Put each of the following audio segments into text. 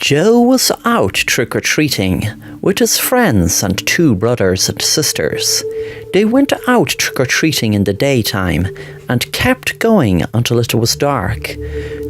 Joe was out trick-or-treating with his friends and two brothers and sisters. They went out trick-or-treating in the daytime and kept going until it was dark.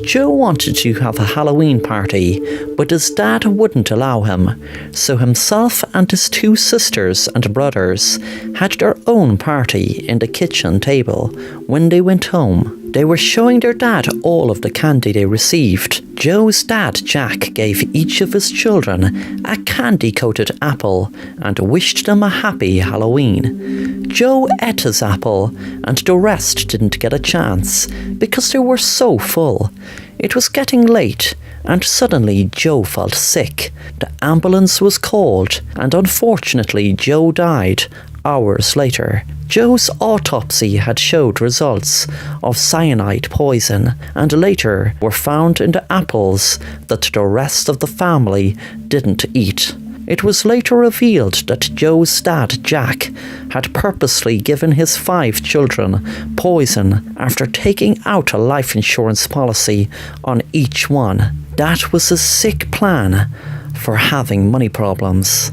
Joe wanted to have a Halloween party, but his dad wouldn't allow him, so himself and his two sisters and brothers had their own party in the kitchen table. When they went home, they were showing their dad all of the candy they received. Joe's dad, Jack, gave each of his children a candy-coated apple and wished them a happy Halloween. Joe ate his apple and the rest didn't get a chance because they were so full. It was getting late and suddenly Joe felt sick. The ambulance was called and unfortunately Joe died hours later. Joe's autopsy had showed results of cyanide poison and later were found in the apples that the rest of the family didn't eat. It was later revealed that Joe's dad, Jack, had purposely given his 5 children poison after taking out a life insurance policy on each one. That was a sick plan for having money problems.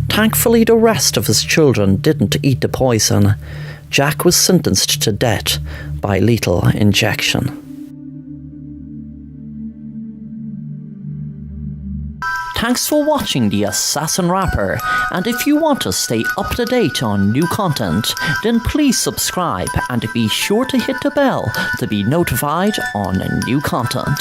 Thankfully, the rest of his children didn't eat the poison. Jack was sentenced to death by lethal injection. Thanks for watching The Assassin Rapper, and if you want to stay up to date on new content, then please subscribe and be sure to hit the bell to be notified on new content.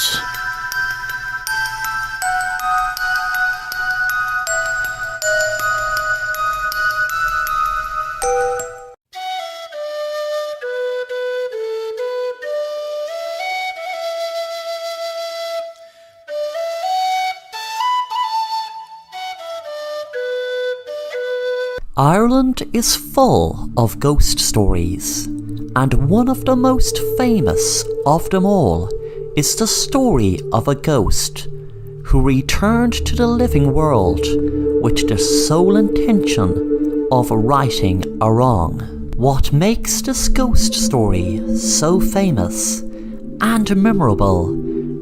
Ireland is full of ghost stories, and one of the most famous of them all is the story of a ghost who returned to the living world with the sole intention of righting a wrong. What makes this ghost story so famous and memorable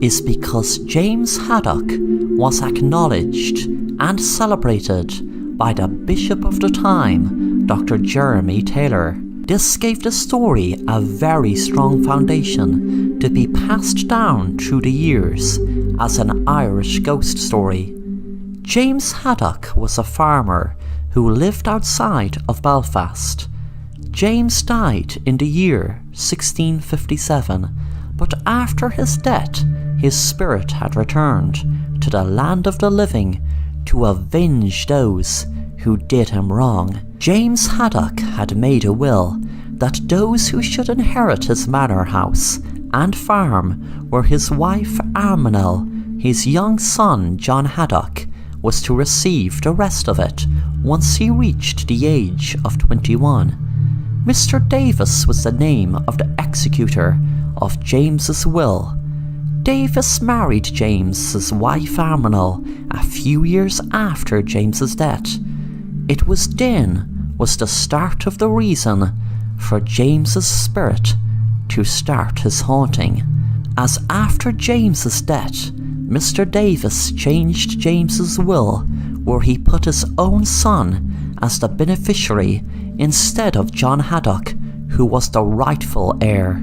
is because James Haddock was acknowledged and celebrated by the Bishop of the time, Dr. Jeremy Taylor. This gave the story a very strong foundation to be passed down through the years as an Irish ghost story. James Haddock was a farmer who lived outside of Belfast. James died in the year 1657, but after his death, his spirit had returned to the land of the living to avenge those who did him wrong. James Haddock had made a will that those who should inherit his manor house and farm were his wife Arminel. His young son John Haddock was to receive the rest of it once he reached the age of 21. Mr. Davis was the name of the executor of James's will. Davis married James's wife Arminel a few years after James's death. It was the start of the reason for James's spirit to start his haunting, as after James's death, Mr. Davis changed James's will where he put his own son as the beneficiary instead of John Haddock, who was the rightful heir.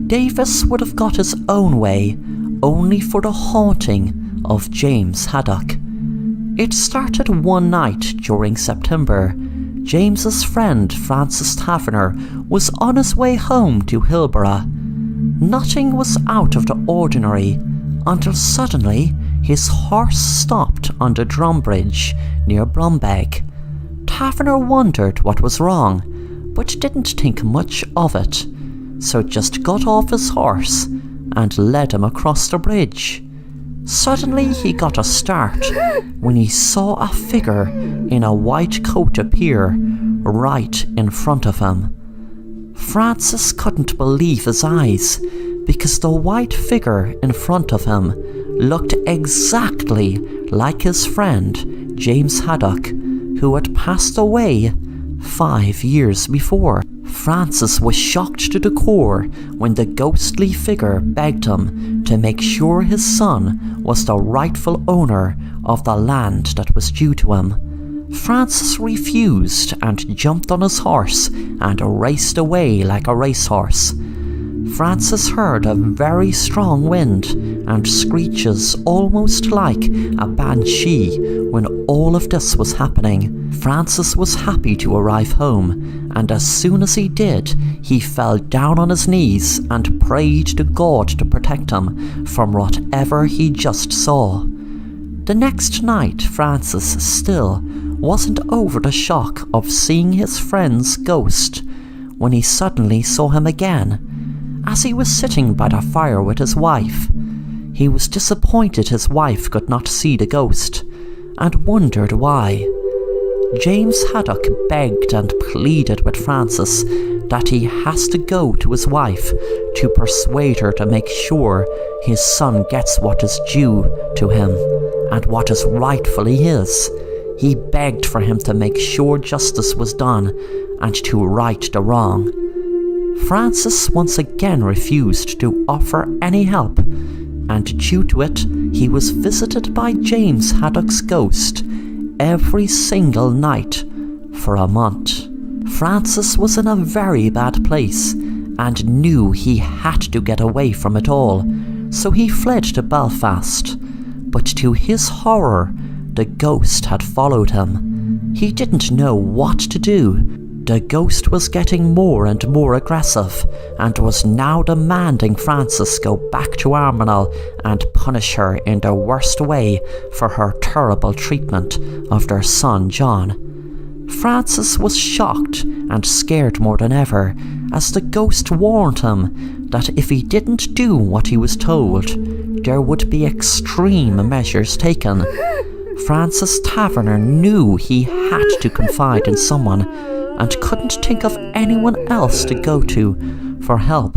Davis would have got his own way only for the haunting of James Haddock. It started one night during September. James's friend Francis Taverner was on his way home to Hilborough. Nothing was out of the ordinary until suddenly his horse stopped on the Drumbridge near Brumbeg. Taverner wondered what was wrong, but didn't think much of it, so just got off his horse and led him across the bridge. Suddenly he got a start when he saw a figure in a white coat appear right in front of him. Francis couldn't believe his eyes because the white figure in front of him looked exactly like his friend James Haddock, who had passed away 5 years before. Francis was shocked to the core when the ghostly figure begged him to to make sure his son was the rightful owner of the land that was due to him. Francis refused and jumped on his horse and raced away like a racehorse. Francis heard a very strong wind and screeches almost like a banshee when all of this was happening. Francis was happy to arrive home, and as soon as he did, he fell down on his knees and prayed to God to protect him from whatever he just saw. The next night, Francis still wasn't over the shock of seeing his friend's ghost when he suddenly saw him again. As he was sitting by the fire with his wife, he was disappointed his wife could not see the ghost, and wondered why. James Haddock begged and pleaded with Francis that he has to go to his wife to persuade her to make sure his son gets what is due to him and what is rightfully his. He begged for him to make sure justice was done and to right the wrong. Francis once again refused to offer any help, and due to it, he was visited by James Haddock's ghost every single night for a month. Francis was in a very bad place and knew he had to get away from it all, so he fled to Belfast. But to his horror, the ghost had followed him. He didn't know what to do. The ghost was getting more and more aggressive and was now demanding Francis go back to Arminal and punish her in the worst way for her terrible treatment of their son John. Francis was shocked and scared more than ever, as the ghost warned him that if he didn't do what he was told, there would be extreme measures taken. Francis Taverner knew he had to confide in someone and couldn't think of anyone else to go to for help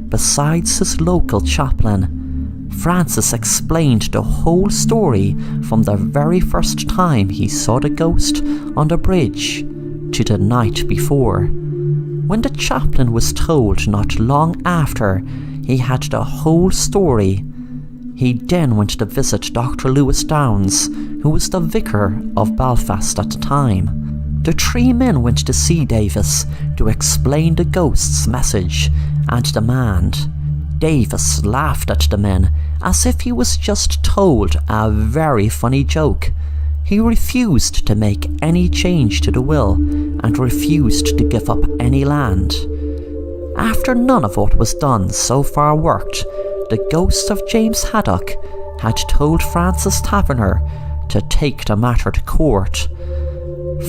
besides his local chaplain. Francis explained the whole story from the very first time he saw the ghost on the bridge to the night before. When the chaplain was told not long after he had the whole story, he then went to visit Dr. Lewis Downes, who was the vicar of Belfast at the time. The three men went to see Davis to explain the ghost's message and demand. Davis laughed at the men as if he was just told a very funny joke. He refused to make any change to the will and refused to give up any land. After none of what was done so far worked, the ghost of James Haddock had told Francis Taverner to take the matter to court.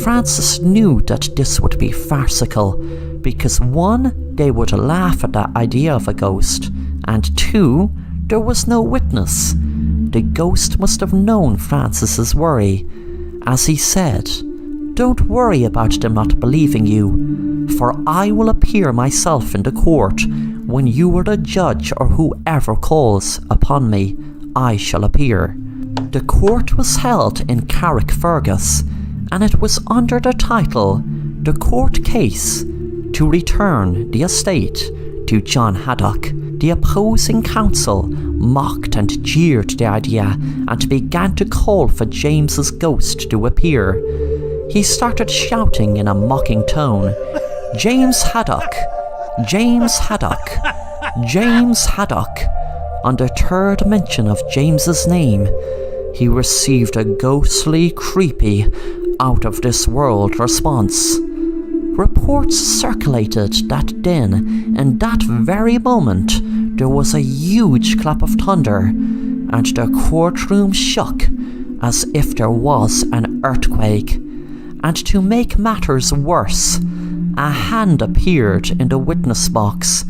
Francis knew that this would be farcical, because 1, they would laugh at the idea of a ghost, and 2, there was no witness. The ghost must have known Francis's worry, as he said, "Don't worry about them not believing you, for I will appear myself in the court. When you are the judge or whoever calls upon me, I shall appear." The court was held in Carrickfergus, and it was under the title "The Court Case to Return the Estate to John Haddock." The opposing counsel mocked and jeered the idea and began to call for James's ghost to appear. He started shouting in a mocking tone, "James Haddock! James Haddock! James Haddock!" On the third mention of James's name, he received a ghostly, creepy, out-of-this-world response. Reports circulated that then, in that very moment, there was a huge clap of thunder, and the courtroom shook as if there was an earthquake. And to make matters worse, a hand appeared in the witness box,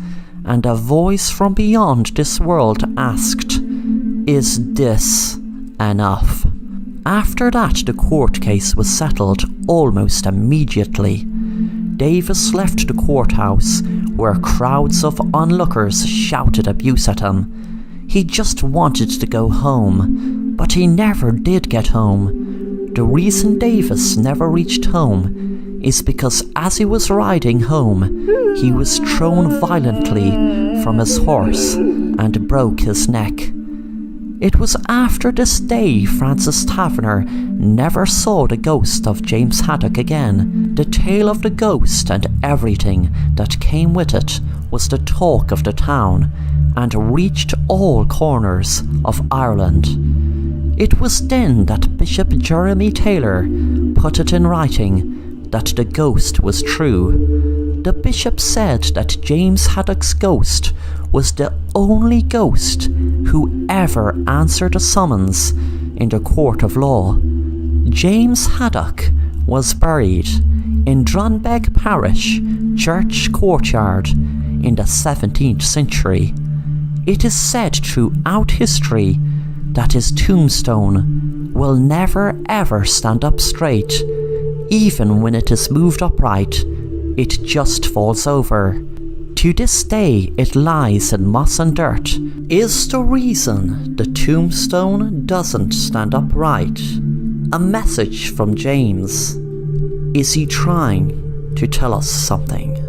and a voice from beyond this world asked, "Is this enough?" After that, the court case was settled almost immediately. Davis left the courthouse, where crowds of onlookers shouted abuse at him. He just wanted to go home, but he never did get home. The reason Davis never reached home is because as he was riding home, he was thrown violently from his horse and broke his neck. It was after this day Francis Taverner never saw the ghost of James Haddock again. The tale of the ghost and everything that came with it was the talk of the town and reached all corners of Ireland. It was then that Bishop Jeremy Taylor put it in writing that the ghost was true. The bishop said that James Haddock's ghost was the only ghost who ever answered a summons in the court of law. James Haddock was buried in Drunbeg Parish church courtyard in the 17th century. It is said throughout history that his tombstone will never ever stand up straight. Even when it is moved upright, it just falls over. To this day it lies in moss and dirt. Is the reason the tombstone doesn't stand upright a message from James? Is he trying to tell us something?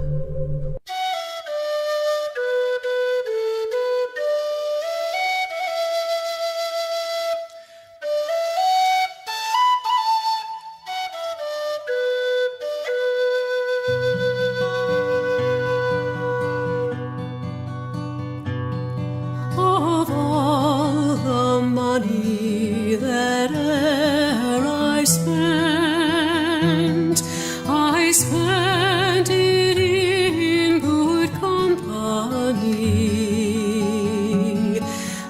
Of all the money that e'er I spent it in good company,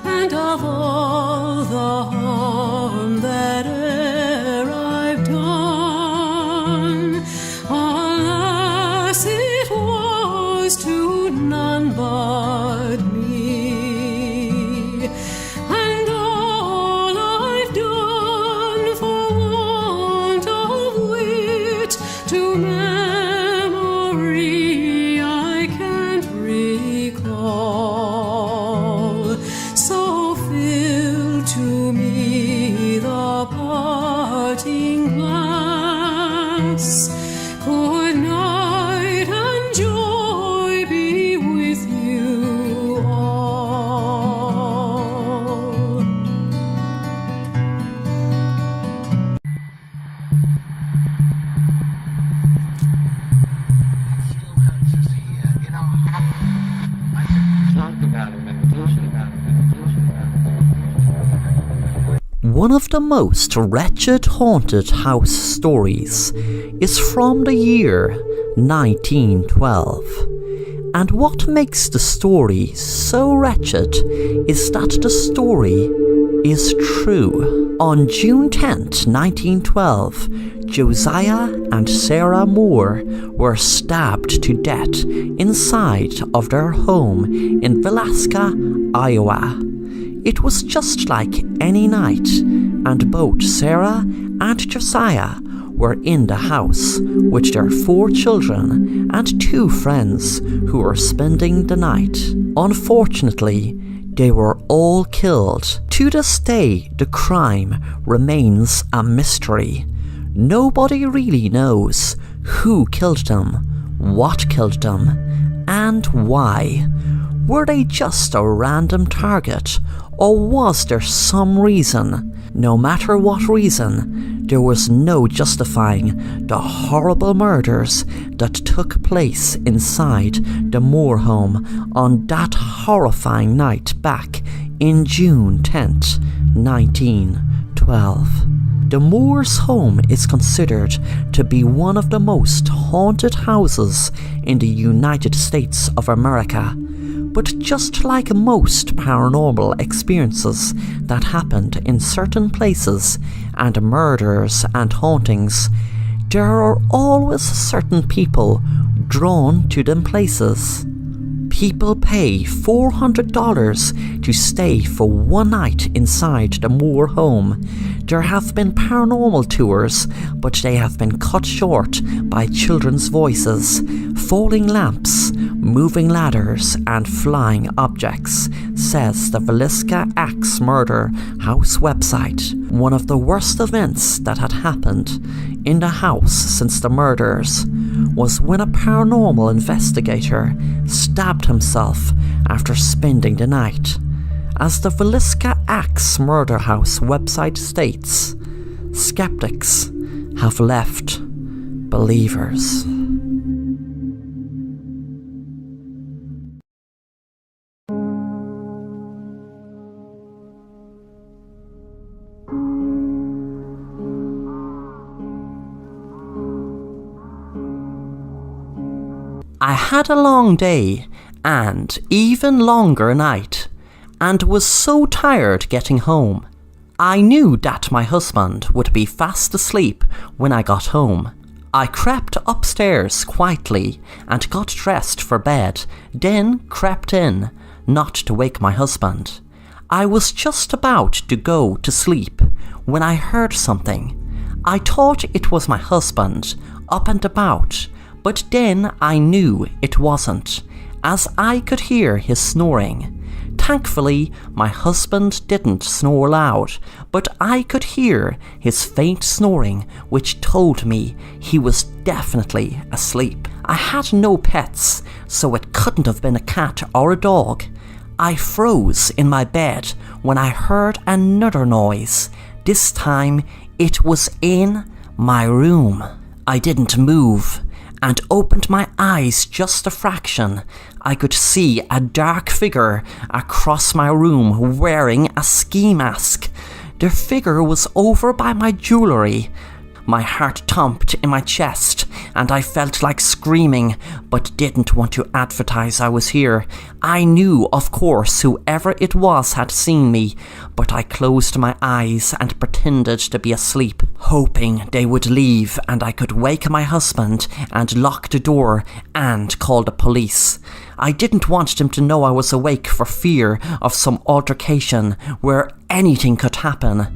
and of all the harm that e'er I've done, alas, it was to none but me. And all I've done for want of wit to memory I can't recall. So fill to me the parting glass. Good night and joy be with you all. One of the most wretched haunted house stories is from the year 1912. And what makes the story so wretched is that the story is true. On June 10th, 1912, Josiah and Sarah Moore were stabbed to death inside of their home in Villisca, Iowa. It was just like any night, and both Sarah and Josiah were in the house with their 4 children and 2 friends who were spending the night. Unfortunately, they were all killed. To this day, the crime remains a mystery. Nobody really knows who killed them, what killed them, and why. Were they just a random target, or was there some reason? No matter what reason, there was no justifying the horrible murders that took place inside the Moore home on that horrifying night back in June 10th, 1912. The Moore's home is considered to be one of the most haunted houses in the United States of America. But just like most paranormal experiences that happened in certain places and murders and hauntings, there are always certain people drawn to them places. People pay $400 to stay for one night inside the Moore home. There have been paranormal tours, but they have been cut short by children's voices, falling lamps, moving ladders, and flying objects, says the Villisca Axe Murder House website. One of the worst events that had happened in the house since the murders was when a paranormal investigator stabbed himself after spending the night. As the Villisca Axe Murder House website states, skeptics have left believers. I had a long day and even longer night, and was so tired getting home. I knew that my husband would be fast asleep when I got home. I crept upstairs quietly and got dressed for bed, then crept in, not to wake my husband. I was just about to go to sleep when I heard something. I thought it was my husband up and about, but then I knew it wasn't, as I could hear his snoring. Thankfully, my husband didn't snore loud, but I could hear his faint snoring, which told me he was definitely asleep. I had no pets, so it couldn't have been a cat or a dog. I froze in my bed when I heard another noise. This time, it was in my room. I didn't move and opened my eyes just a fraction. I could see a dark figure across my room wearing a ski mask. The figure was over by my jewellery. My heart thumped in my chest and I felt like screaming, but didn't want to advertise I was here. I knew, of course, whoever it was had seen me, but I closed my eyes and pretended to be asleep, hoping they would leave and I could wake my husband and lock the door and call the police. I didn't want them to know I was awake for fear of some altercation where anything could happen.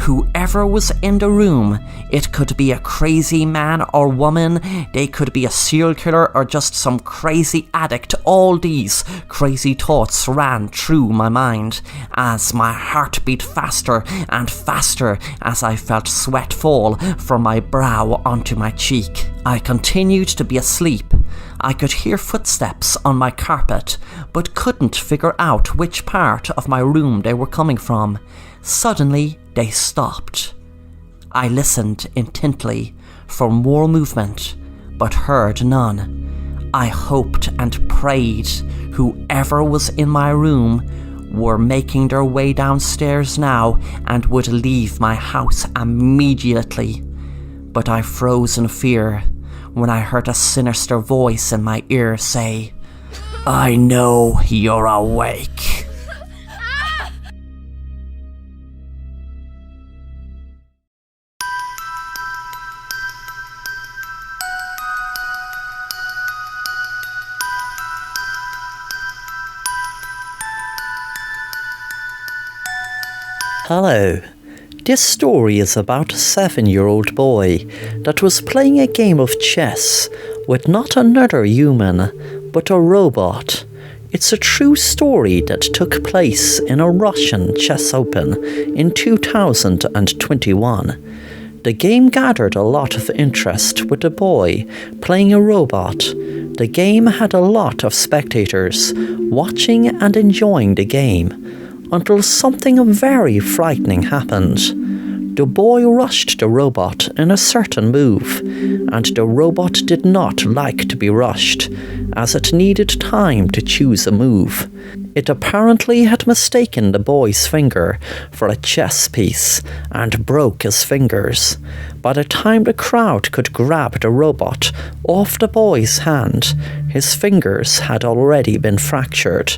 Whoever was in the room, it could be a crazy man or woman, they could be a serial killer or just some crazy addict. All these crazy thoughts ran through my mind as my heart beat faster and faster as I felt sweat fall from my brow onto my cheek. I continued to be asleep. I could hear footsteps on my carpet, but couldn't figure out which part of my room they were coming from. Suddenly, they stopped. I listened intently for more movement, but heard none. I hoped and prayed whoever was in my room were making their way downstairs now and would leave my house immediately. But I froze in fear when I heard a sinister voice in my ear say, "I know you're awake." Hello. This story is about a 7-year-old boy that was playing a game of chess with not another human, but a robot. It's a true story that took place in a Russian chess open in 2021. The game gathered a lot of interest with the boy playing a robot. The game had a lot of spectators watching and enjoying the game, until something very frightening happened. The boy rushed the robot in a certain move, and the robot did not like to be rushed, as it needed time to choose a move. It apparently had mistaken the boy's finger for a chess piece and broke his fingers. By the time the crowd could grab the robot off the boy's hand, his fingers had already been fractured.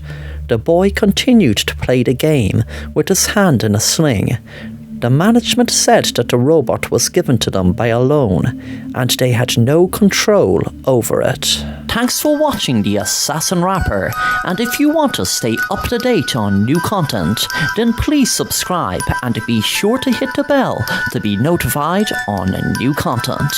The boy continued to play the game with his hand in a sling. The management said that the robot was given to them by a loan, and they had no control over it. Thanks for watching The Assassin Rapper, and if you want to stay up to date on new content, then please subscribe and be sure to hit the bell to be notified on new content.